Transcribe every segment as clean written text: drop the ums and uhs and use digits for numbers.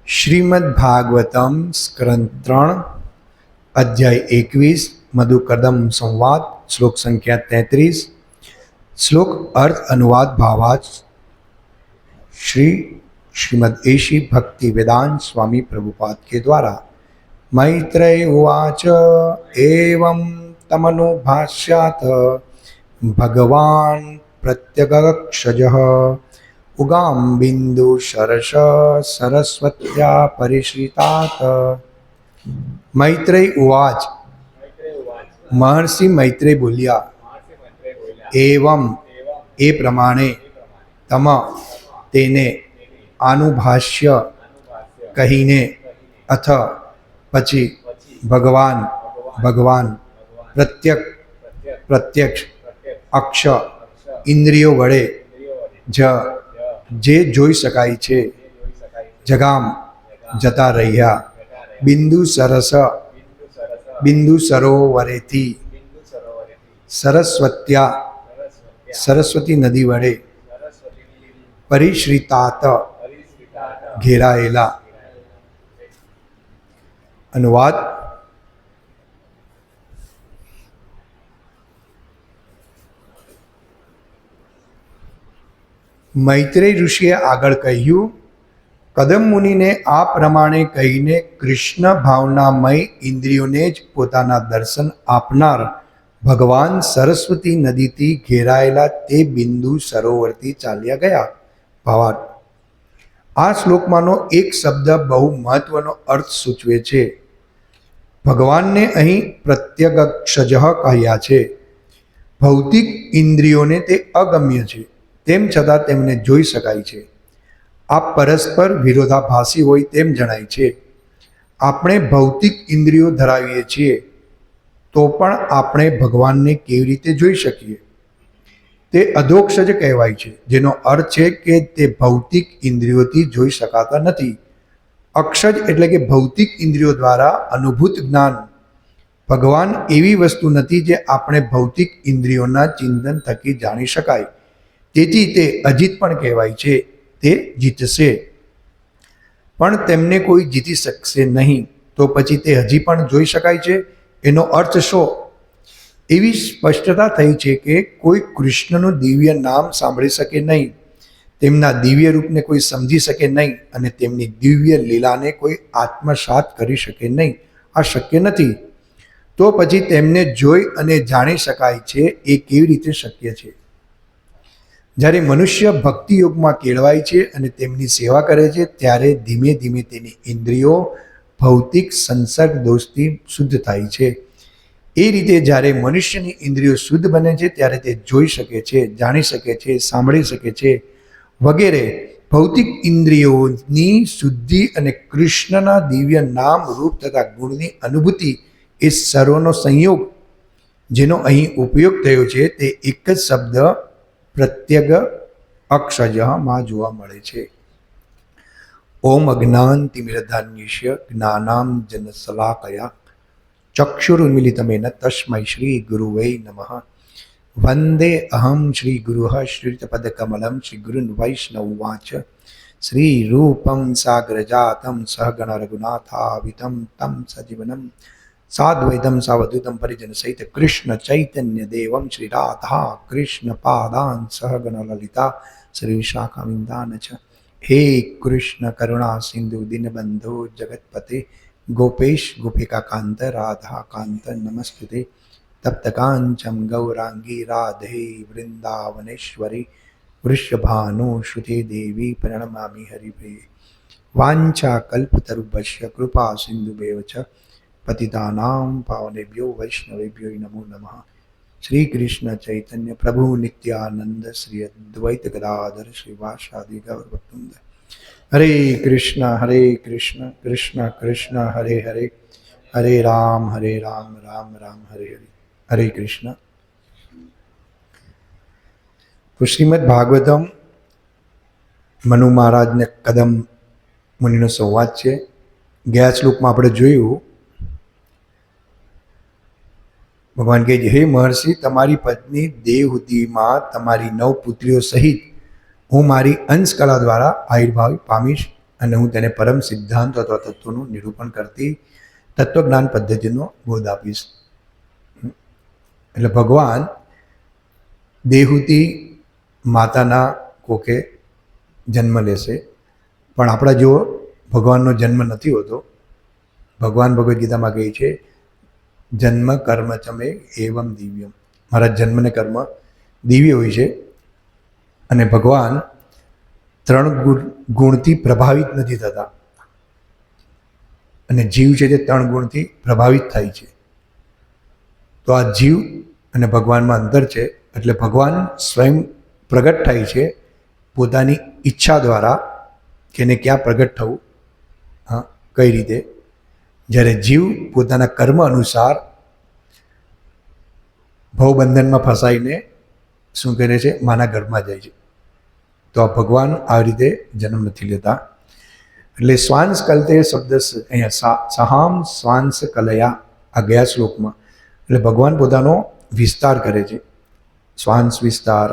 શ્રીમદ્ભાગવતમ સ્કંદ 3 અધ્યાય 21 મધુકદમ સંવાદ શ્લોક संख्या 33। श्लोक अर्थ अनुवाद भावार्थ श्रीमद एशी भक्ति वेदांत स्वामी प्रभुपाद के द्वारा। मैत्रेय उवाच एवं तमनुभाष्यात् भगवान् प्रत्यगक्षजः उगाम बिंदु सरस सरस्वत्या परिश्रितात्। मैत्रेय उवाच महर्षि मैत्रेय बोलिया एवं ए प्रमाणे तम तेने आनुभाष्य कहीने अथ पची भगवान भगवान प्रत्यक्ष अक्ष इंद्रियों वडे जे जोई शकाय छे जगाम जता रह्या बिंदु सरोवरेथी सरस्वत्या सरस्वती नदी वडे परिश्रितात घेरायेला। अनुवाद। मैत्रेय ऋषिए आगळ कह्यु कदम मुनि ने आ प्रमाणे कहीने कृष्ण भावनामय इंद्रियोने ज पोताना दर्शन आपनार भगवान सरस्वती नदी थी घेरायेला ते बिंदु सरोवरथी चाल्या गया। भावार्थ। आ श्लोकमानो एक शब्द बहु महत्वनो अर्थ सूचवे छे। भगवान ने अहीं प्रत्यगक्षजः कह्या छे। भौतिक इंद्रियोने ते अगम्य छे तेम छतां तेमने जोई शकाय छे। आ परस्पर विरोधाभासी होय तेम जणाय छे। आपणे भौतिक इंद्रियो धरावीए छीए तो पण आपणे भगवानने केवी रीते जोई शकीए? ते अधोक्षज कहेवाय छे, जेनो अर्थ छे के ते भौतिक इंद्रियोथी जोई शकाता नथी। अक्षज एटले के भौतिक इंद्रियो द्वारा अनुभूत ज्ञान। भगवान एवी वस्तु नथी जे आपणे भौतिक इंद्रियोना चिंतन थकी जाणी शकाय। तेथी ते अजीत पण कहेवाय छे। ते जीतशे पण तेमने कोई जीती शकशे नहीं तो पछी ते हजी पण जोई शकाय छे? एनो अर्थ शो? एवी स्पष्टता थई छे के कोई कृष्णनु दिव्य नाम सांभળી शके नहीं, तेमना दिव्य रूपने कोई समझी शके नहीं अने तेमनी दिव्य लीलाने कोई आत्मसात करी शके नहीं। आ शक्य नथी। तो पछी तेमने जोई अने जाणी शकाय छे ए केवी रीते शक्य छे? જ્યારે મનુષ્ય ભક્તિ યોગમાં કેળવાય છે અને તેમની સેવા કરે છે ત્યારે ધીમે ધીમે તેની ઇન્દ્રિયો ભૌતિક સંસર્ગ દોષથી શુદ્ધ થાય છે। એ રીતે જ્યારે મનુષ્યની ઇન્દ્રિયો શુદ્ધ બને છે ત્યારે તે જોઈ શકે છે, જાણી શકે છે, સાંભળી શકે છે વગેરે। ભૌતિક ઇન્દ્રિયોની શુદ્ધિ અને કૃષ્ણના દિવ્ય નામ રૂપ તથા ગુણની અનુભૂતિ એ સર્વનો સંયોગ જેનો અહીં ઉપયોગ થયો છે તે એક જ શબ્દ प्रत्यग अक्षज में जोवा मळे छे। ओम अज्ञान तिमिरधान्यस्य ज्ञानांजनशलाकया चक्षुरुन्मीलितमेन तस्मै श्री गुरुवे नमः। वंदे अहम श्री गुरुः श्रीयुतपदकमलं श्री गुरुन् वैष्णववाच। श्री रूपं साग्रजातं सहगण रघुनाथावितं तं सजीवनं साद्वैतं सावधूतं परिजन सहित कृष्ण चैतन्य देवं श्री राधा कृष्ण पादान् सहगण ललिता श्री विशाखाविन्दान च। हे कृष्ण करुणा सिंधु दीनबंधु जगतपते गोपेश गोपिका कांत राधा कांत नमस्ते। तप्त कांचन गौरांगी राधे वृंदावनेश्वरी वृषभानु श्रुति देवी प्रणमामि हरिप्रिये। वाञ्छा कल्पतरुभ्यश्च कृपा सिन्धुभ्येव च पतितानां पावनेभ्यो वैष्णवेभ्यो नमो नमः। श्री कृष्ण चैतन्य प्रभु नित्यानंद श्री अद्वैत गदाधर श्रीवासादि गौरभक्तवृंद। हरे कृष्ण कृष्ण कृष्ण हरे हरे हरे राम राम राम हरे हरे। हरे कृष्ण। तो श्रीमद् भागवतम मनु महाराज ने कदम मुनिनो संवाद है। गया श्लोक में आपणे जोयुं भगवान कहे हे महर्षि तमारी पत्नी देवहूति में तमारी 9 पुत्रियों सहित हूँ मारी अंश कला द्वारा आविर्भाव पामीश અને હું તેને પરમ સિદ્ધાંત અથવા તત્વનું નિરૂપણ કરતી તત્વજ્ઞાન પદ્ધતિનો બોધ આપીશ. એટલે ભગવાન દેહુતી માતાના કોકે જન્મ લેશે, પણ આપણા જેવો ભગવાનનો જન્મ નથી હોતો. ભગવાન ભગવદ્ ગીતામાં કહે છે, જન્મ કર્મ ચમે એવમ દિવ્યમ. મારા જન્મને કર્મ દિવ્ય હોય છે. અને ભગવાન 3 ગુણથી પ્રભાવિત નથી થતા, અને જીવ છે તે 3 ગુણથી પ્રભાવિત થાય છે. તો આ જીવ અને ભગવાનમાં અંતર છે. એટલે ભગવાન સ્વયં પ્રગટ થાય છે પોતાની ઈચ્છા દ્વારા કે એને ક્યાં પ્રગટ થવું, હા કઈ રીતે. જ્યારે જીવ પોતાના કર્મ અનુસાર ભવબંધનમાં ફસાઈને શું કરે છે, માના ગર્ભમાં જાય છે. તો આ ભગવાન આવી રીતે જન્મ નથી લેતા. એટલે શ્વાંસ કલતે શબ્દ અહીંયા સહામ શ્વાંસ કલયા આ ગયા શ્લોકમાં. એટલે ભગવાન પોતાનો વિસ્તાર કરે છે. શ્વાંસ વિસ્તાર,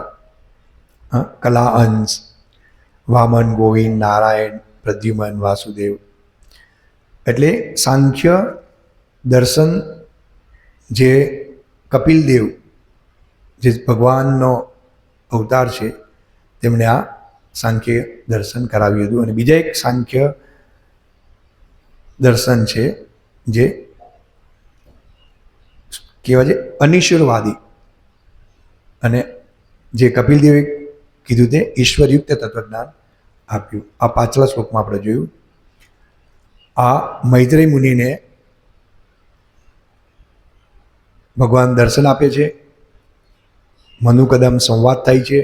કલા અંશ, વામન, ગોવિંદ, નારાયણ, પ્રદ્યુમન, વાસુદેવ. એટલે સાંખ્ય દર્શન જે કપિલદેવ જે ભગવાનનો અવતાર છે તેમણે આ સાંખ્ય દર્શન કરાવ્યું હતું. અને બીજા એક સાંખ્ય દર્શન છે જે કહેવાય છે અનિશ્વરવાદી, અને જે કપિલદેવે કીધું તે ઈશ્વરયુક્ત તત્વજ્ઞાન આપ્યું. આ પાછલા શ્લોકમાં આપણે જોયું. આ મૈત્રેય મુનિને ભગવાન દર્શન આપે છે, મનુકદમ સંવાદ થાય છે,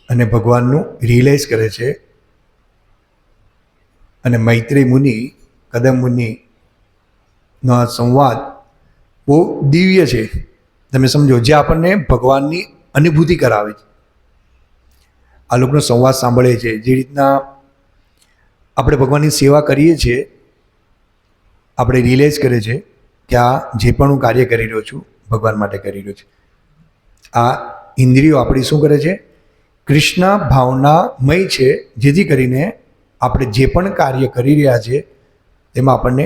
અને ભગવાનનું રિયલાઇઝ કરે છે. અને મૈત્રેય મુનિ કદમ મુનિનો આ સંવાદ બહુ દિવ્ય છે. તમે સમજો, જે આપણને ભગવાનની અનુભૂતિ કરાવે છે. આ લોકોનો સંવાદ સાંભળે છે, જે રીતના આપણે ભગવાનની સેવા કરીએ છીએ, આપણે રિયલાઇઝ કરે છે કે આ જે પણ હું કાર્ય કરી રહ્યો છું ભગવાન માટે કરી રહ્યો છું. આ ઇન્દ્રિયો આપણી શું કરે છે, કૃષ્ણ ભાવનામય છે, જેથી કરીને આપણે જે પણ કાર્ય કરી રહ્યા છીએ તેમાં આપણને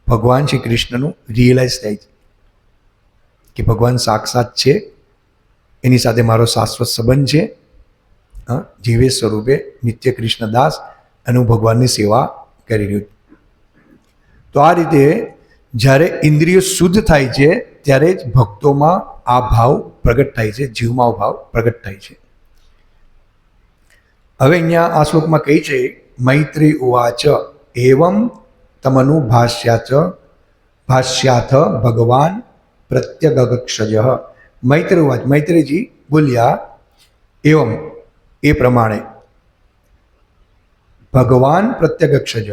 ભગવાન શ્રી કૃષ્ણનું રિયલાઇઝ થાય છે કે ભગવાન સાક્ષાત છે, એની સાથે મારો શાશ્વત સંબંધ છે. જીવે સ્વરૂપે નિત્ય કૃષ્ણદાસ, અને હું ભગવાનની સેવા કરી રહ્યો છું. તો આ રીતે જ્યારે ઇન્દ્રિયો શુદ્ધ થાય છે ત્યારે જ ભક્તોમાં આ ભાવ પ્રગટ થાય છે, જીવમાં આ ભાવ પ્રગટ થાય છે. હવે અહીંયા આ શ્લોકમાં કહી છે, મૈત્રી ઉવાચ એવમ તમનુ ભાષ્યાથ ભગવાન પ્રત્યગક્ષજ. મૈત્રી ઉવાચ, મૈત્રીજી બોલ્યા, એવમ એ પ્રમાણે, ભગવાન પ્રત્યગક્ષજ.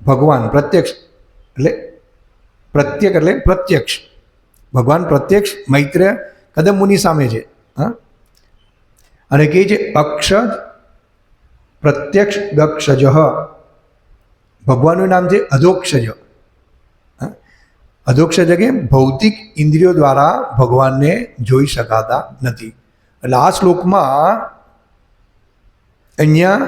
ભગવાન પ્રત્યક્ષ એટલે પ્રત્યેક એટલે પ્રત્યક્ષ. ભગવાન પ્રત્યક્ષ મૈત્રેય કદમ મુનિ સામે છે. અને કહે છે અક્ષજ પ્રત્યક્ષ ગક્ષજ. ભગવાનનું નામ છે અધોક્ષજ. અધોક્ષજ કે ભૌતિક ઇન્દ્રિયો દ્વારા ભગવાનને જોઈ શકાતા નથી. એટલે આ શ્લોકમાં અહીંયા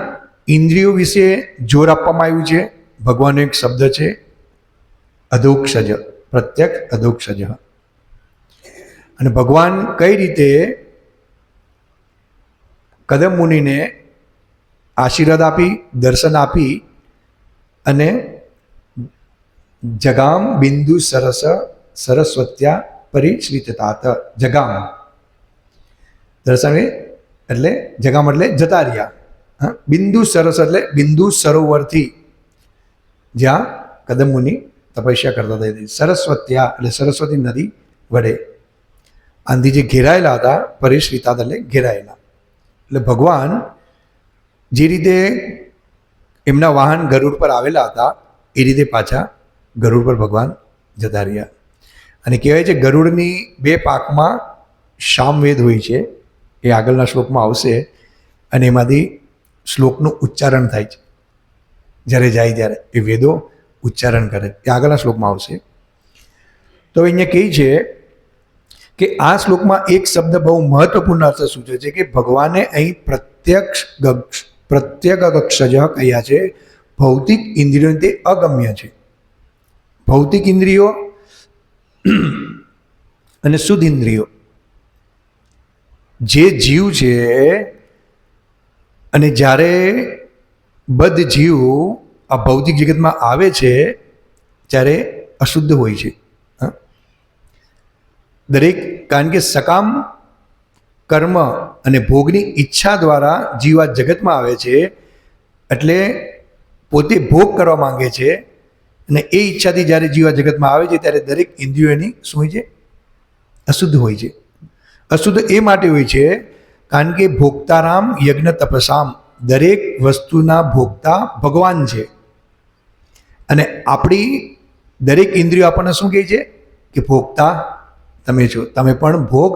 ઇન્દ્રિયો વિશે જોર આપવામાં આવ્યું છે. ભગવાનનો એક શબ્દ છે અધોક્ષજ, પ્રત્યક્ષ અધોક્ષજ. અને ભગવાન કઈ રીતે કદમ મુનિને આશીર્વાદ આપી, દર્શન આપી, અને જગામ બિંદુ સરસ્વત્યા પરિશ્રિતતાત. જગામ દર્શન એટલે જગામ એટલે જતા રહ્યા. બિંદુ સરસ એટલે બિંદુ સરોવરથી જ્યાં કદમ મુનિ તપસ્યા કરતા હતા. સરસ્વત્યા એટલે સરસ્વતી નદી વડે આંધી જે ઘેરાયેલા હતા, પરિશ્રિતાત એટલે ઘેરાયેલા. એટલે ભગવાન જે રીતે એમના વાહન ગરુડ પર આવેલા હતા એ રીતે પાછા ગરુડ પર ભગવાન જતા રહ્યા. અને કહેવાય છે ગરુડની 2 પાંખમાં સામવેદ હોય છે, એ આગળના શ્લોકમાં આવશે. અને એમાંથી શ્લોકનું ઉચ્ચારણ થાય છે. જ્યારે જાય ત્યારે એ વેદો ઉચ્ચારણ કરે, એ આગળના શ્લોકમાં આવશે. તો અહીંયા કહે છે કે આ શ્લોકમાં એક શબ્દ બહુ મહત્વપૂર્ણ અર્થ સૂચવે છે કે ભગવાને અહીં પ્રત્યગક્ષજ કહ્યા છે. ભૌતિક ઇન્દ્રિયો તે અગમ્ય છે. ભૌતિક ઇન્દ્રિયો અને શુદ્ધ ઇન્દ્રિયો, જે જીવ છે, અને જ્યારે બદ્ધ જીવ આ ભૌતિક જગતમાં આવે છે ત્યારે અશુદ્ધ હોય છે. દરેક, કારણ કે સકામ કર્મ અને ભોગની ઈચ્છા દ્વારા જીવ આ જગતમાં આવે છે, એટલે પોતે ભોગ કરવા માંગે છે, અને એ ઈચ્છાથી જ્યારે જીવ આ જગતમાં આવે છે ત્યારે દરેક ઇન્દ્રિયો એની શું હોય છે? અશુદ્ધ હોય છે. અશુદ્ધ એ માટે હોય છે કારણ કે ભોક્તારામ યજ્ઞ તપસામ, દરેક વસ્તુના ભોગતા ભગવાન છે. અને આપણી દરેક ઇન્દ્રિયો આપણને શું કહે છે કે ભોગતા તમે છો, તમે પણ ભોગ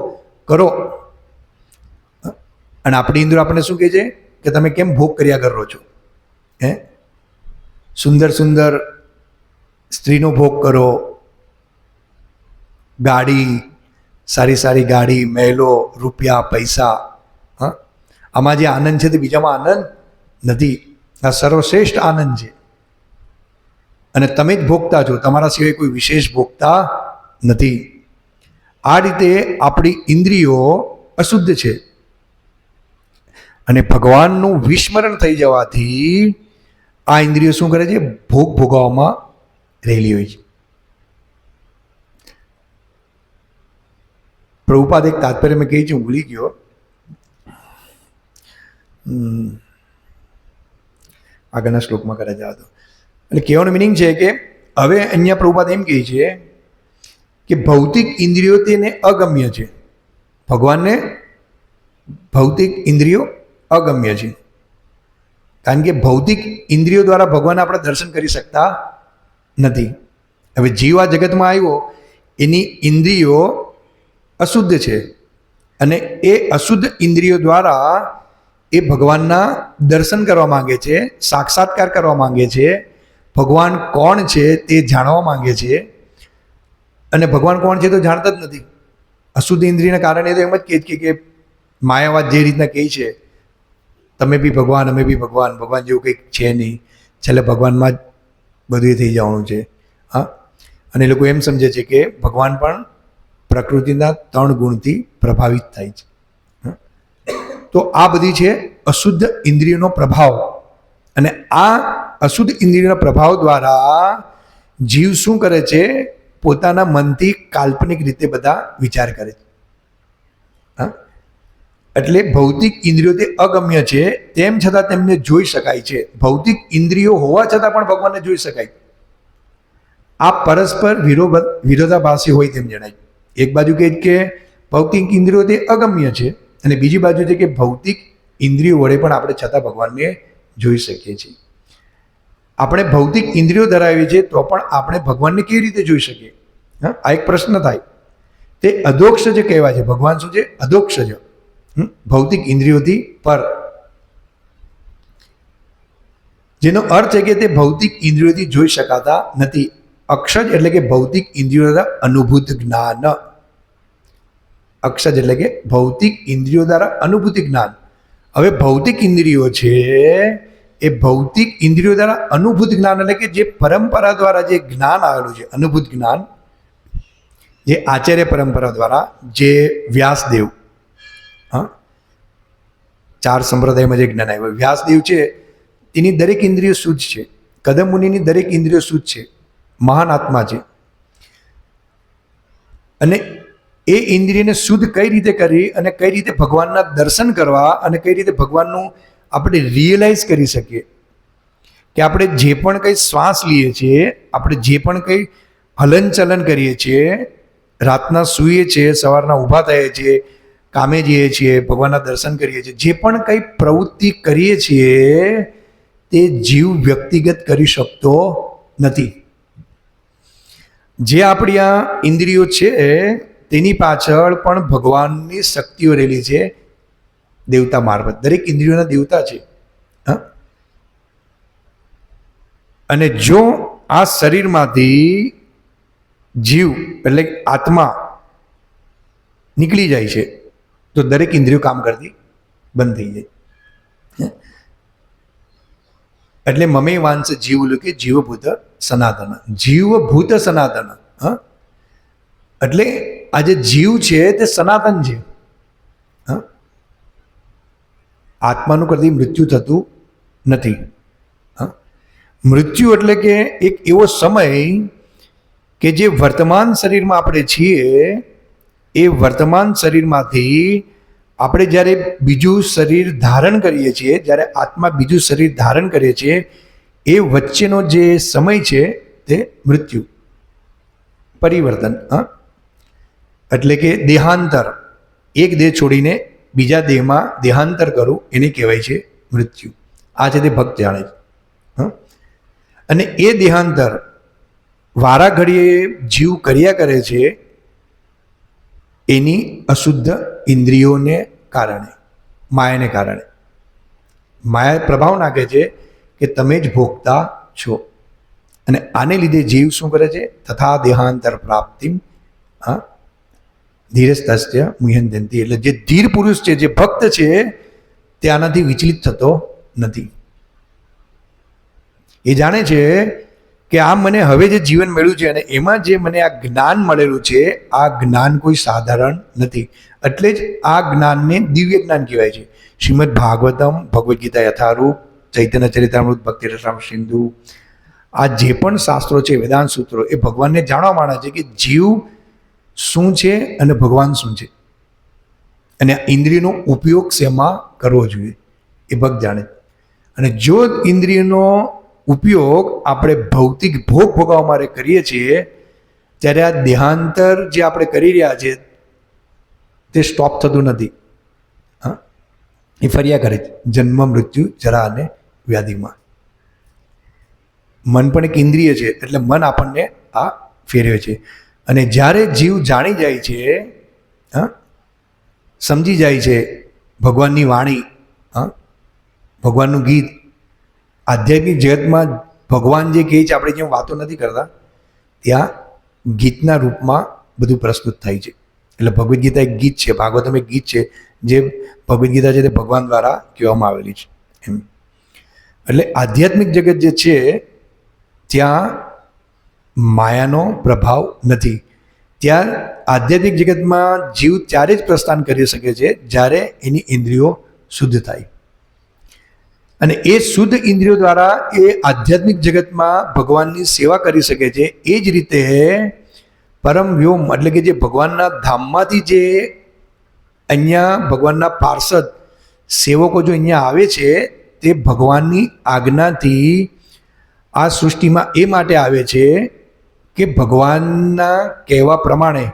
કરો. અને આપણી ઇન્દ્રિયો આપણને શું કહે છે કે તમે કેમ ભોગ કર્યા કરો છો? સુંદર સુંદર સ્ત્રીનો ભોગ કરો, ગાડી, સારી સારી ગાડી, મહેલો, રૂપિયા, પૈસા. આમાં જે આનંદ છે તે બીજામાં આનંદ નથી. આ સર્વશ્રેષ્ઠ આનંદ છે. અને તમે જ ભોગતા છો, તમારા સિવાય કોઈ વિશેષ ભોગતા નથી. આ રીતે આપણી ઇન્દ્રિયો અશુદ્ધ છે. અને ભગવાનનું વિસ્મરણ થઈ જવાથી આ ઇન્દ્રિયો શું કરે છે? ભોગ ભોગવવામાં રહેલી હોય છે. પ્રભુપાદ એક તાત્પર્ય મેં કહી છે, હું ભૂલી ગયો. આગળના શ્લોકમાં કરે જવા દો. એટલે કહેવાનો મિનિંગ છે કે હવે અહીંયા પ્રભુપાદ એમ કહે છે કે ભૌતિક ઇન્દ્રિયો તેને અગમ્ય છે. ભગવાનને ભૌતિક ઇન્દ્રિયો અગમ્ય છે, કારણ કે ભૌતિક ઇન્દ્રિયો દ્વારા ભગવાન આપણે દર્શન કરી શકતા નથી. હવે જીવ આ જગતમાં આવ્યો, એની ઇન્દ્રિયો અશુદ્ધ છે, અને એ અશુદ્ધ ઇન્દ્રિયો દ્વારા એ ભગવાનના દર્શન કરવા માંગે છે, સાક્ષાત્કાર કરવા માંગે છે, ભગવાન કોણ છે તે જાણવા માંગે છે. અને ભગવાન કોણ છે તો જાણતા જ નથી. અશુદ્ધ ઇન્દ્રિયના કારણે તો એમ જ કહે કે માયાવાદ જે રીતના કહે છે, તમે બી ભગવાન, અમે બી ભગવાન, ભગવાન જેવું કંઈક છે નહીં, છેલ્લે ભગવાનમાં જ બધું થઈ જવાનું છે. અને એ લોકો એમ સમજે છે કે ભગવાન પણ પ્રકૃતિના 3 ગુણથી પ્રભાવિત થાય છે. તો આ બધી છે અશુદ્ધ ઇન્દ્રિયોનો પ્રભાવ. અને આ અશુદ્ધ ઇન્દ્રિયોના પ્રભાવ દ્વારા જીવ શું કરે છે? પોતાના મનથી કાલ્પનિક રીતે બધા વિચાર કરે છે. એટલે ભૌતિક ઇન્દ્રિયો તે અગમ્ય છે, તેમ છતાં તેમને જોઈ શકાય છે. ભૌતિક ઇન્દ્રિયો હોવા છતાં પણ ભગવાનને જોઈ શકાય. આ પરસ્પર વિરોધાભાસી હોય તેમ જણાય. એક બાજુ કહે કે ભૌતિક ઇન્દ્રિયો તે અગમ્ય છે, અને બીજી બાજુ છે કે ભૌતિક ઇન્દ્રિયો વડે પણ આપણે છતાં ભગવાનને જોઈ શકીએ છીએ. આપણે ભૌતિક ઇન્દ્રિયો ધરાવીએ છીએ તો પણ આપણે ભગવાનને કેવી રીતે જોઈ શકીએ? આ એક પ્રશ્ન થાય. તે અધોક્ષજ કહેવાય છે. ભગવાન શું છે? અધોક્ષજ, ભૌતિક ઇન્દ્રિયોથી પર. જેનો અર્થ છે કે તે ભૌતિક ઇન્દ્રિયોથી જોઈ શકાતા નથી. અક્ષજ એટલે કે ભૌતિક ઇન્દ્રિયો દ્વારા અનુભૂત જ્ઞાન. અક્ષજ એટલે કે ભૌતિક ઇન્દ્રિયો દ્વારા અનુભૂતિ જ્ઞાન. હવે ભૌતિક ઇન્દ્રિયો છે એ ભૌતિક ઇન્દ્રિયો દ્વારા અનુભૂત જ્ઞાન એટલે કે જે પરંપરા દ્વારા જે જ્ઞાન આવેલું છે, અનુભૂત જ્ઞાન, જે આચાર્ય પરંપરા દ્વારા, જે વ્યાસદેવ, 4 સંપ્રદાયમાં જે જ્ઞાન આવ્યું, વ્યાસદેવ છે તેની દરેક ઇન્દ્રિયો શુદ્ધ છે. કદમ મુનિની દરેક ઇન્દ્રિયો શુદ્ધ છે, મહાન આત્મા છે. અને એ ઇન્દ્રિયને શુદ્ધ કઈ રીતે કરી અને કઈ રીતે ભગવાનના દર્શન કરવા અને કઈ રીતે ભગવાનનું આપણે રિયલાઇઝ કરી શકીએ કે આપણે જે પણ કંઈ શ્વાસ લઈએ છીએ, આપણે જે પણ કંઈ હલનચલન કરીએ છીએ, રાતના સૂઈએ છીએ, સવારના ઊભા થઈએ છીએ, કામે જઈએ છીએ, ભગવાનના દર્શન કરીએ છીએ, જે પણ કંઈ પ્રવૃત્તિ કરીએ છીએ તે જીવ વ્યક્તિગત કરી શકતો નથી. જે આપણી આ ઇન્દ્રિયો છે તેની પાછળ પણ ભગવાનની શક્તિઓ રહેલી છે, દેવતા મારફત. દરેક ઇન્દ્રિયોના દેવતા છે. અને જો આ શરીરમાંથી જીવ એટલે આત્મા નીકળી જાય છે તો દરેક ઇન્દ્રિયો કામ કરતી બંધ થઈ જાય. એટલે મમે વાંસ જીવ કે જીવભૂત સનાતન, જીવભૂત સનાતન. હા, એટલે આ જે જીવ છે તે સનાતન છે. હા, આત્માનું કદી મૃત્યુ થતું નથી. હા, મૃત્યુ એટલે કે એક એવો સમય કે જે વર્તમાન શરીરમાં આપણે છીએ, એ વર્તમાન શરીરમાંથી આપણે જ્યારે બીજું શરીર ધારણ કરીએ છીએ, જ્યારે આત્મા બીજું શરીર ધારણ કરીએ છીએ, એ વચ્ચેનો જે સમય છે તે મૃત્યુ, પરિવર્તન. હા, એટલે કે દેહાંતર, એક દેહ છોડીને બીજા દેહમાં દેહાંતર કરવું એને કહેવાય છે મૃત્યુ. આ છે તે ભક્ત જાણે છે. હા, અને એ દેહાંતર વારા ઘડીએ જીવ કર્યા કરે છે એની અશુદ્ધ ઇન્દ્રિયોને કારણે, માયાને કારણે. માયા પ્રભાવ નાખે છે કે તમે જ ભોગતા છો, અને આને લીધે જીવ શું કરે છે? તથા દેહાંતર પ્રાપ્તિ ધીરસ્તસ્ય મુહ્યંતી. એટલે જે ધીર પુરુષ છે, જે ભક્ત છે, તે આનાથી વિચલિત થતો નથી. એ જાણે છે કે આ મને હવે જે જીવન મળ્યું છે અને એમાં જે મને આ જ્ઞાન મળેલું છે, આ જ્ઞાન કોઈ સાધારણ નથી. એટલે જ આ જ્ઞાનને દિવ્ય જ્ઞાન કહેવાય છે. શ્રીમદ ભાગવતમ, ભગવદ્ ગીતા યથારૂપ, ચૈતન્ય ચરિતામૃત, ભક્તિ રસામ સિંધુ, આ જે પણ શાસ્ત્રો છે, વેદાંત સૂત્રો, એ ભગવાનને જાણવા માંડે છે કે જીવ શું છે અને ભગવાન શું છે, અને ઇન્દ્રિયનો ઉપયોગ શેમાં કરવો જોઈએ એ ભક્ત જાણે. અને જો ઇન્દ્રિયનો ઉપયોગ આપણે ભૌતિક ભોગ ભોગવવા માટે કરીએ છીએ, ત્યારે આ દેહાંતર જે આપણે કરી રહ્યા છીએ તે સ્ટોપ થતું નથી. હા, એ ફર્યા કરે છે જન્મ, મૃત્યુ, જરા અને વ્યાધિમાં. મન પણ એક ઇન્દ્રિય છે, એટલે મન આપણને આ ફેરવે છે. અને જ્યારે જીવ જાણી જાય છે, હા, સમજી જાય છે ભગવાનની વાણી, હા, ભગવાનનું ગીત, આધ્યાત્મિક જગતમાં ભગવાન જે કહે છે, આપણે જેમ વાતો નથી કરતા, ત્યાં ગીતના રૂપમાં બધું પ્રસ્તુત થાય છે. એટલે ભગવદ્ ગીતા એક ગીત છે, ભાગવતમ એક ગીત છે, જે ભગવદ્ ગીતા છે તે ભગવાન દ્વારા કહેવામાં આવેલી છે એમ. એટલે આધ્યાત્મિક જગત જે છે ત્યાં માયાનો પ્રભાવ નથી. ત્યાં આધ્યાત્મિક જગતમાં જીવ ત્યારે જ પ્રસ્થાન કરી શકે છે જ્યારે એની ઇન્દ્રિયો શુદ્ધ થાય. અને એ શુદ્ધ ઇન્દ્રિયો દ્વારા એ આધ્યાત્મિક જગતમાં ભગવાનની સેવા કરી શકે છે. એ જ રીતે પરમ વ્યોમ, એટલે કે જે ભગવાનના ધામમાંથી જે અહીંયા ભગવાનના પાર્ષદ સેવકો જો અહીંયા આવે છે, તે ભગવાનની આજ્ઞાથી આ સૃષ્ટિમાં એ માટે આવે છે કે ભગવાનના કહેવા પ્રમાણે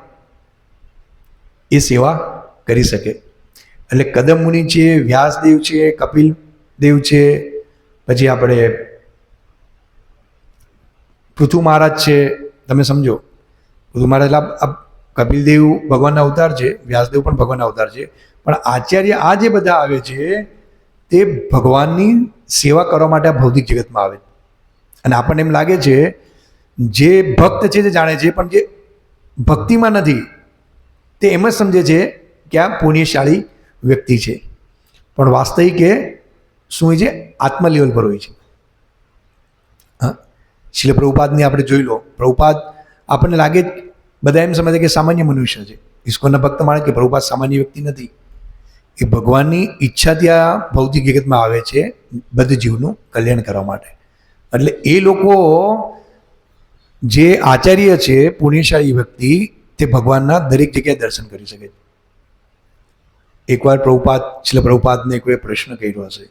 એ સેવા કરી શકે. એટલે કદમ મુનિ છે, વ્યાસદેવ છે, કપિલ દેવ છે, પછી આપણે પૃથુ મહારાજ છે. તમે સમજો, પૃથુ મહારાજ એટલે કપિલદેવ ભગવાનના અવતાર છે, વ્યાસદેવ પણ ભગવાનના અવતાર છે, પણ આચાર્ય આ જે બધા આવે છે તે ભગવાનની સેવા કરવા માટે આ ભૌતિક જગતમાં આવે. અને આપણને એમ લાગે છે જે ભક્ત છે તે જાણે છે, પણ જે ભક્તિમાં નથી તે એમ જ સમજે છે કે આ પુણ્યશાળી વ્યક્તિ છે, પણ વાસ્તવિક એ શું હોય છે? આત્મ લેવલ પર હોય છે. હા, શીલ પ્રભુપાદને આપણે જોઈ લો. પ્રભુપાદ આપણને લાગે બધા એમ સમજે કે સામાન્ય મનુષ્ય છે. ઇસ્કોનના ભક્ત માને કે પ્રભુપાદ સામાન્ય વ્યક્તિ નથી. એ ભગવાનની ઈચ્છાથી આ ભૌતિક જગતમાં આવે છે બધા જીવનું કલ્યાણ કરવા માટે. એટલે એ લોકો જે આચાર્ય છે, પુણ્યશાળી વ્યક્તિ, તે ભગવાનના દરેક જગ્યાએ દર્શન કરી શકે છે. એકવાર પ્રભુપાદ, શીલ પ્રભુપાદને કોઈ પ્રશ્ન કર્યો હશે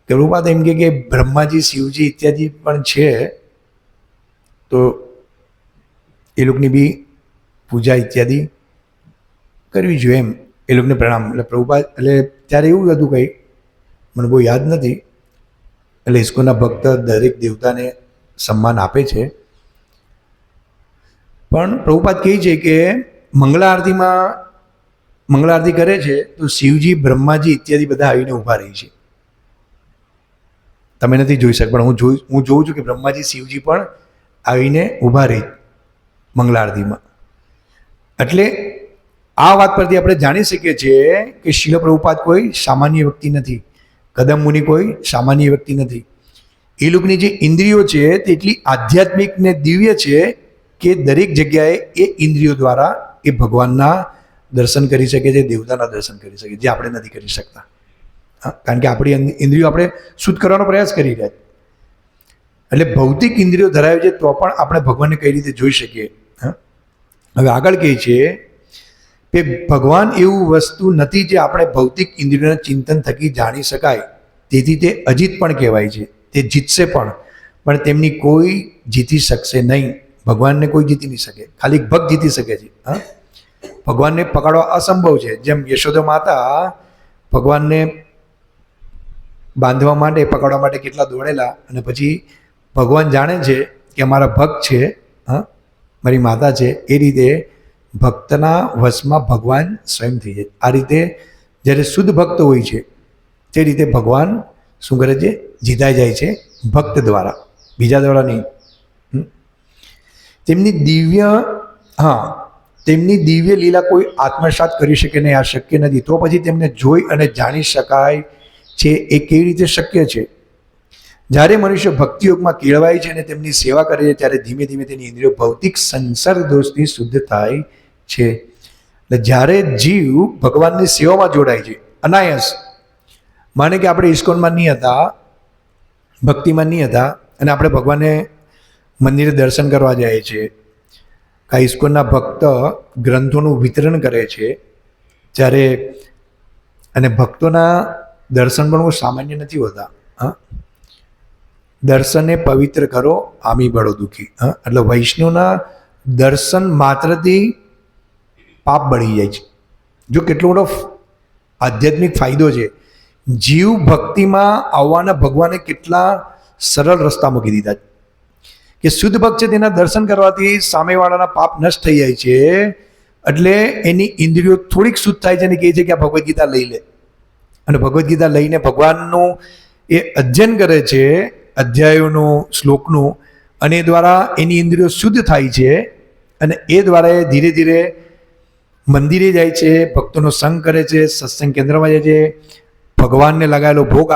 કે પ્રભુપાદ એમ કે બ્રહ્માજી, શિવજી ઇત્યાદિ પણ છે, તો એ લોકોની બી પૂજા ઇત્યાદિ કરવી જોઈએ એમ, એ લોકોને પ્રણામ. એટલે પ્રભુપાદ, એટલે ત્યારે એવું હતું કંઈ મને બહુ યાદ નથી. એટલે ઇસ્કોનના ભક્ત દરેક દેવતાને સન્માન આપે છે, પણ પ્રભુપાદ કહે છે કે મંગળા આરતી કરે છે તો શિવજી, બ્રહ્માજી ઇત્યાદિ બધા આવીને ઊભા રહી છે. તમે નથી જોઈ શકતા, પણ હું જોઉં છું કે બ્રહ્માજી, શિવજી પણ આવીને ઊભા રહી મંગળા આરતીમાં. એટલે આ વાત પરથી આપણે જાણી શકીએ છીએ કે શીલ પ્રભુપાદ કોઈ સામાન્ય વ્યક્તિ નથી, કદમ મુનિ કોઈ સામાન્ય વ્યક્તિ નથી. એ લોકોની જે ઇન્દ્રિયો છે તે એટલી આધ્યાત્મિક ને દિવ્ય છે કે દરેક જગ્યાએ એ ઇન્દ્રિયો દ્વારા એ ભગવાનના દર્શન કરી શકે છે, દેવતાના દર્શન કરી શકે, જે આપણે નથી કરી શકતા. કારણ કે આપણી ઇન્દ્રિયો આપણે શુદ્ધ કરવાનો પ્રયાસ કરી રહ્યા. એટલે ભૌતિક ઇન્દ્રિયો ધરાવે છે તો પણ આપણે ભગવાનને કઈ રીતે જોઈ શકીએ. હવે આગળ કહે છે કે ભગવાન એવું વસ્તુ નથી જે આપણે ભૌતિક ઇન્દ્રિયોના ચિંતન થકી જાણી શકાય, તેથી તે અજીત પણ કહેવાય છે. તે જીતશે પણ તેમની કોઈ જીતી શકશે નહીં. ભગવાનને કોઈ જીતી નહીં શકે, ખાલી ભક્ત જીતી શકે છે. ભગવાનને પકડવા અસંભવ છે. જેમ યશોદા માતા ભગવાનને બાંધવા માટે, પકડવા માટે કેટલા દોડેલા, અને પછી ભગવાન જાણે છે કે અમારા ભક્ત છે, મારી માતા છે, એ રીતે ભક્તના વશમાં ભગવાન સ્વયં થઈ જાય. આ રીતે જ્યારે શુદ્ધ ભક્ત હોય છે તે રીતે ભગવાન શું કરે છે? જીતાઈ જાય છે ભક્ત દ્વારા, બીજા દ્વારા નહીં. તેમની દિવ્ય લીલા કોઈ આત્મસાત કરી શકે નહીં, આ શક્ય નથી. તો પછી તેમને જોઈ અને જાણી શકાય છે એ કેવી રીતે શક્ય છે? જ્યારે મનુષ્ય ભક્તિયોગમાં કેળવાય છે અને તેમની સેવા કરે છે ત્યારે ધીમે ધીમે તેની ઇન્દ્રિયો ભૌતિક સંસાર દોષથી શુદ્ધ થાય છે. એટલે જ્યારે જીવ ભગવાનની સેવામાં જોડાય છે અનાયાસ, માને કે આપણે ઇસ્કોનમાં નહીં હતા, ભક્તિમાં નહીં હતા, અને આપણે ભગવાનને મંદિરે દર્શન કરવા જાય છે, આ ઇસ્કોનના ભક્ત ગ્રંથોનું વિતરણ કરે છે ત્યારે, અને ભક્તોના દર્શન પણ બહુ સામાન્ય નથી હોતા. દર્શને પવિત્ર કરો આમી બળો દુઃખી. એટલે વૈષ્ણવના દર્શન માત્રથી પાપ બળી જાય છે. જો કેટલો મોટો આધ્યાત્મિક ફાયદો છે. જીવ ભક્તિમાં આવવાના ભગવાને કેટલા સરળ રસ્તા મૂકી દીધા કે શુદ્ધ ભક્ત છે તેના દર્શન કરવાથી સામેવાળાના પાપ નષ્ટ થઈ જાય છે. એટલે એની ઇન્દ્રિયો થોડીક શુદ્ધ થાય છે અને કહે છે કે આ ભગવદ્ ગીતા લઈ લે, અને ભગવદ્ ગીતા લઈને ભગવાનનું એ અધ્યયન કરે છે, અધ્યાયોનું, શ્લોકનું, અને એ દ્વારા એની ઇન્દ્રિયો શુદ્ધ થાય છે. અને એ દ્વારા એ ધીરે ધીરે મંદિરે જાય છે, ભક્તોનો સંગ કરે છે, સત્સંગ કેન્દ્રમાં જાય છે, ભગવાનને લગાવેલો ભોગ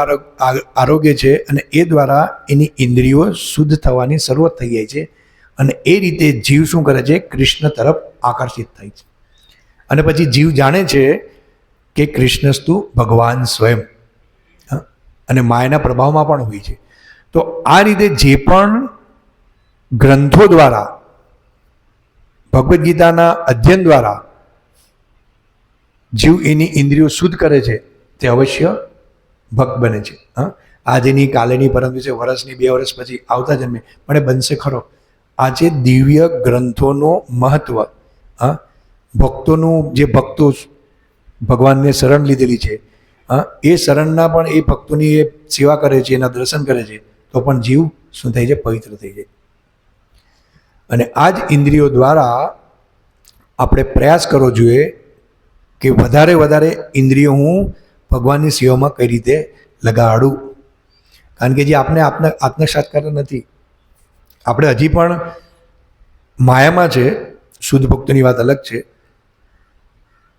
આરોગ્ય છે, અને એ દ્વારા એની ઇન્દ્રિયો શુદ્ધ થવાની શરૂઆત થઈ જાય છે. અને એ રીતે જીવ શું કરે છે? કૃષ્ણ તરફ આકર્ષિત થાય છે. અને પછી જીવ જાણે છે કે કૃષ્ણસ્તુ ભગવાન સ્વયં, અને માયાના પ્રભાવમાં પણ હોય છે. તો આ રીતે જે પણ ગ્રંથો દ્વારા, ભગવદ્ ગીતાના અધ્યયન દ્વારા જીવ એની ઇન્દ્રિયો શુદ્ધ કરે છે તે અવશ્ય ભક્ત બને છે. આજની, કાલેની, પરમ દિવસે, વર્ષની, 2 વર્ષ પછી આવતા જન્મે પણ એ બનશે ખરો. આજે દિવ્ય ગ્રંથોનો મહત્વ, ભક્તોનું, જે ભક્તો ભગવાનને શરણ લીધેલી છે, એ શરણના પણ એ ભક્તોની એ સેવા કરે છે, એના દર્શન કરે છે, તો પણ જીવ શું થઈ જાય? પવિત્ર થઈ જાય. અને આ જ ઇન્દ્રિયો દ્વારા આપણે પ્રયાસ કરવો જોઈએ કે વધારે ઇન્દ્રિયો હું ભગવાનની સેવામાં કઈ રીતે લગાડું. કારણ કે જે આપણે આત્મસાત્કાર નથી, આપણે હજી પણ માયામાં છે. શુદ્ધ ભક્તોની વાત અલગ છે.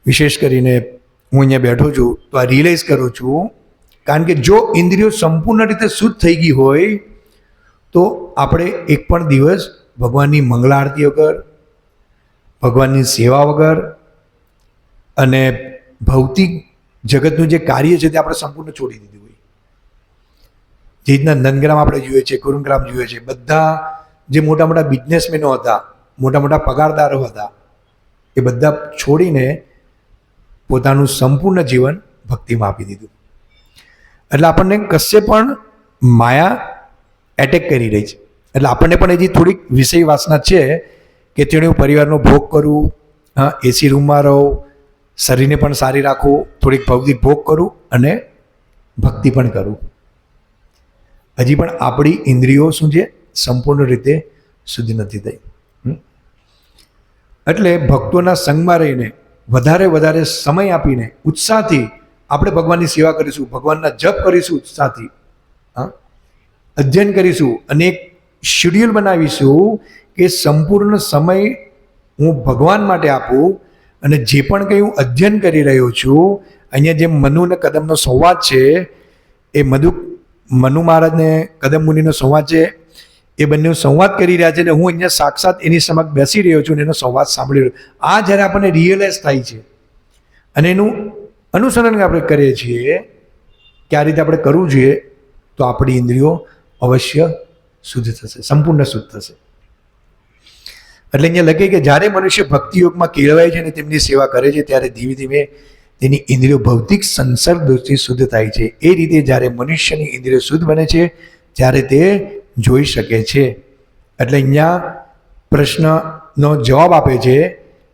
વિશેષ કરીને હું અહીંયા બેઠો છું તો આ રિયલાઇઝ કરું છું, કારણ કે જો ઇન્દ્રિયો સંપૂર્ણ રીતે શુદ્ધ થઈ ગઈ હોય તો આપણે એક પણ દિવસ ભગવાનની મંગળ આરતી વગર, ભગવાનની સેવા વગર, અને ભૌતિક જગતનું જે કાર્ય છે તે આપણે સંપૂર્ણ છોડી દીધું હોય. જે રીતના નંદગ્રામ આપણે જોઈએ છે, કુરુંગ્રામ જોઈએ છે, બધા જે મોટા મોટા બિઝનેસમેનો હતા, મોટા મોટા પગારદારો હતા, એ બધા છોડીને પોતાનું સંપૂર્ણ જીવન ભક્તિમાં આપી દીધું. એટલે આપણને કશે પણ માયા એટેક કરી રહી છે. એટલે આપણને પણ હજી થોડીક વિષય વાસના છે કે તેણે હું પરિવારનો ભોગ કરું, એસી રૂમમાં રહું, શરીરને પણ સારી રાખું, થોડીક ભૌતિક ભોગ કરું અને ભક્તિ પણ કરું. હજી પણ આપણી ઇન્દ્રિયો શું છે? સંપૂર્ણ રીતે શુદ્ધ નથી થઈ. એટલે ભક્તોના સંગમાં રહીને વધારે સમય આપીને ઉત્સાહથી આપણે ભગવાનની સેવા કરીશું, ભગવાનના જપ કરીશું, ઉત્સાહથી અધ્યયન કરીશું, અને એક શેડ્યુલ બનાવીશું કે સંપૂર્ણ સમય હું ભગવાન માટે આપું. અને જે પણ કંઈ હું અધ્યયન કરી રહ્યો છું, અહીંયા જે મનુ અને કદમનો સંવાદ છે, એ મનુ મહારાજને કદમ મુનિનો સંવાદ છે, એ બંને સંવાદ કરી રહ્યા છે, અને હું અહીંયા સાક્ષાત એની સમક્ષ બેસી રહ્યો છું અને એનો સંવાદ સાંભળી રહ્યો. આ જ્યારે આપણને રિયલાઇઝ થાય છે અને એનું અનુસરણ આપણે કરીએ છીએ કે આ રીતે આપણે કરવું જોઈએ, તો આપણી ઇન્દ્રિયો અવશ્ય શુદ્ધ થશે, સંપૂર્ણ શુદ્ધ થશે. એટલે અહીંયા લખે કે જ્યારે મનુષ્ય ભક્તિ યોગમાં કેળવાય છે અને તેમની સેવા કરે છે, ત્યારે ધીમે ધીમે તેની ઇન્દ્રિયો ભૌતિક સંસર્ગ દોષથી શુદ્ધ થાય છે. એ રીતે જ્યારે મનુષ્યની ઇન્દ્રિયો શુદ્ધ બને છે ત્યારે તે જોઈ શકે છે. એટલે અહીંયા પ્રશ્નનો જવાબ આપે છે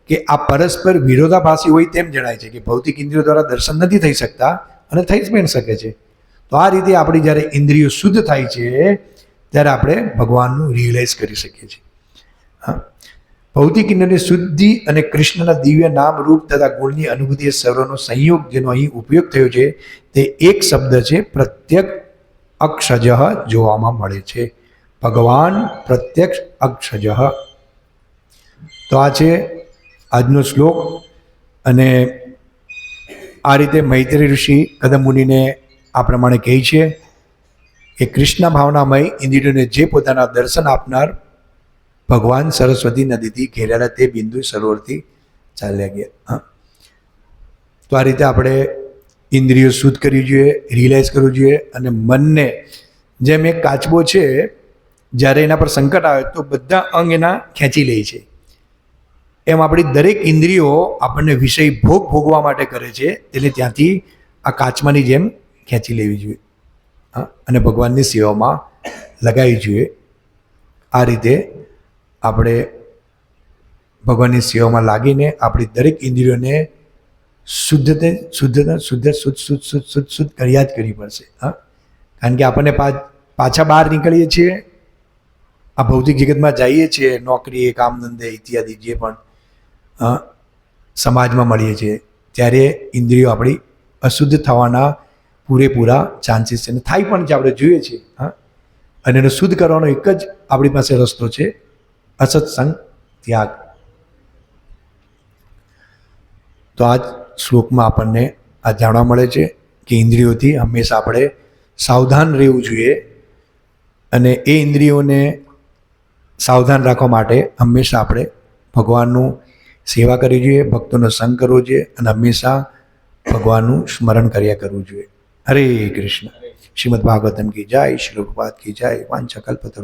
કે આ પરસ્પર વિરોધાભાસી હોય તેમ જણાય છે કે ભૌતિક ઇન્દ્રિયો દ્વારા દર્શન નથી થઈ શકતા અને થઈ જ પણ શકે છે. તો આ રીતે આપણી જ્યારે ઇન્દ્રિયો શુદ્ધ થાય છે ત્યારે આપણે ભગવાનનું રિયલાઇઝ કરી શકીએ છીએ. હા, ભૌતિક ઇન્દ્રિયની શુદ્ધિ અને કૃષ્ણના દિવ્ય નામ રૂપ તથા ગુણની અનુભૂતિ સર્વનો સંયોગ જેનો અહીં ઉપયોગ થયો છે તે એક શબ્દ છે પ્રત્યક્ષ અક્ષજ જોવામાં મળે છે. ભગવાન પ્રત્યક્ષ અક્ષજ. તો આ છે આજનો શ્લોક. અને આ રીતે મૈત્રી ઋષિ કદમ મુનિને આ પ્રમાણે કહે છે કે કૃષ્ણ ભાવનામય ઇન્દ્રિયોને જે પોતાના દર્શન આપનાર ભગવાન સરસ્વતી નદીથી ઘેરાયેલા તે બિંદુ સરોવરથી ચાલ્યા ગયા. તો આ રીતે આપણે ઇન્દ્રિયો શુદ્ધ કરવી જોઈએ, રિયલાઇઝ કરવું જોઈએ. અને મનને જેમ એક કાચબો છે, જ્યારે એના પર સંકટ આવે તો બધા અંગ એના ખેંચી લે છે, એમ આપણી દરેક ઇન્દ્રિયો આપણને વિષય ભોગવા માટે કરે છે, એટલે ત્યાંથી આ કાચમાની જેમ ખેંચી લેવી જોઈએ અને ભગવાનની સેવામાં લગાવવી જોઈએ. આ રીતે આપણે ભગવાનની સેવામાં લાગીને આપણી દરેક ઇન્દ્રિયોને શુદ્ધ કર્યા જ કરવી પડશે. કારણ કે આપણને પાછા બહાર નીકળીએ છીએ, આ ભૌતિક જગતમાં જઈએ છીએ, નોકરી, કામ ધંધે ઇત્યાદિ જે પણ સમાજમાં મળીએ છીએ, ત્યારે ઇન્દ્રિયો આપણી અશુદ્ધ થવાના પૂરેપૂરા ચાન્સીસ છે, અને થાય પણ છે, આપણે જોઈએ છીએ. અને એને શુદ્ધ કરવાનો એક જ આપણી પાસે રસ્તો છે, અસત્સંગ ત્યાગ. તો આ શ્લોકમાં આપણને આ જાણવા મળે છે કે ઇન્દ્રિયોથી હંમેશા આપણે સાવધાન રહેવું જોઈએ, અને એ ઇન્દ્રિયોને સાવધાન રાખવા માટે હંમેશા આપણે ભગવાનનું સેવા કરવી જોઈએ, ભક્તોનો સંગ કરવો જોઈએ, અને હંમેશા ભગવાનનું સ્મરણ કર્યા કરવું જોઈએ. હરે કૃષ્ણ. શ્રીમદ ભાગવતમ કી જય, શ્રી પ્રભુપાદ કી જય. વાંછા કલ્પતરુ.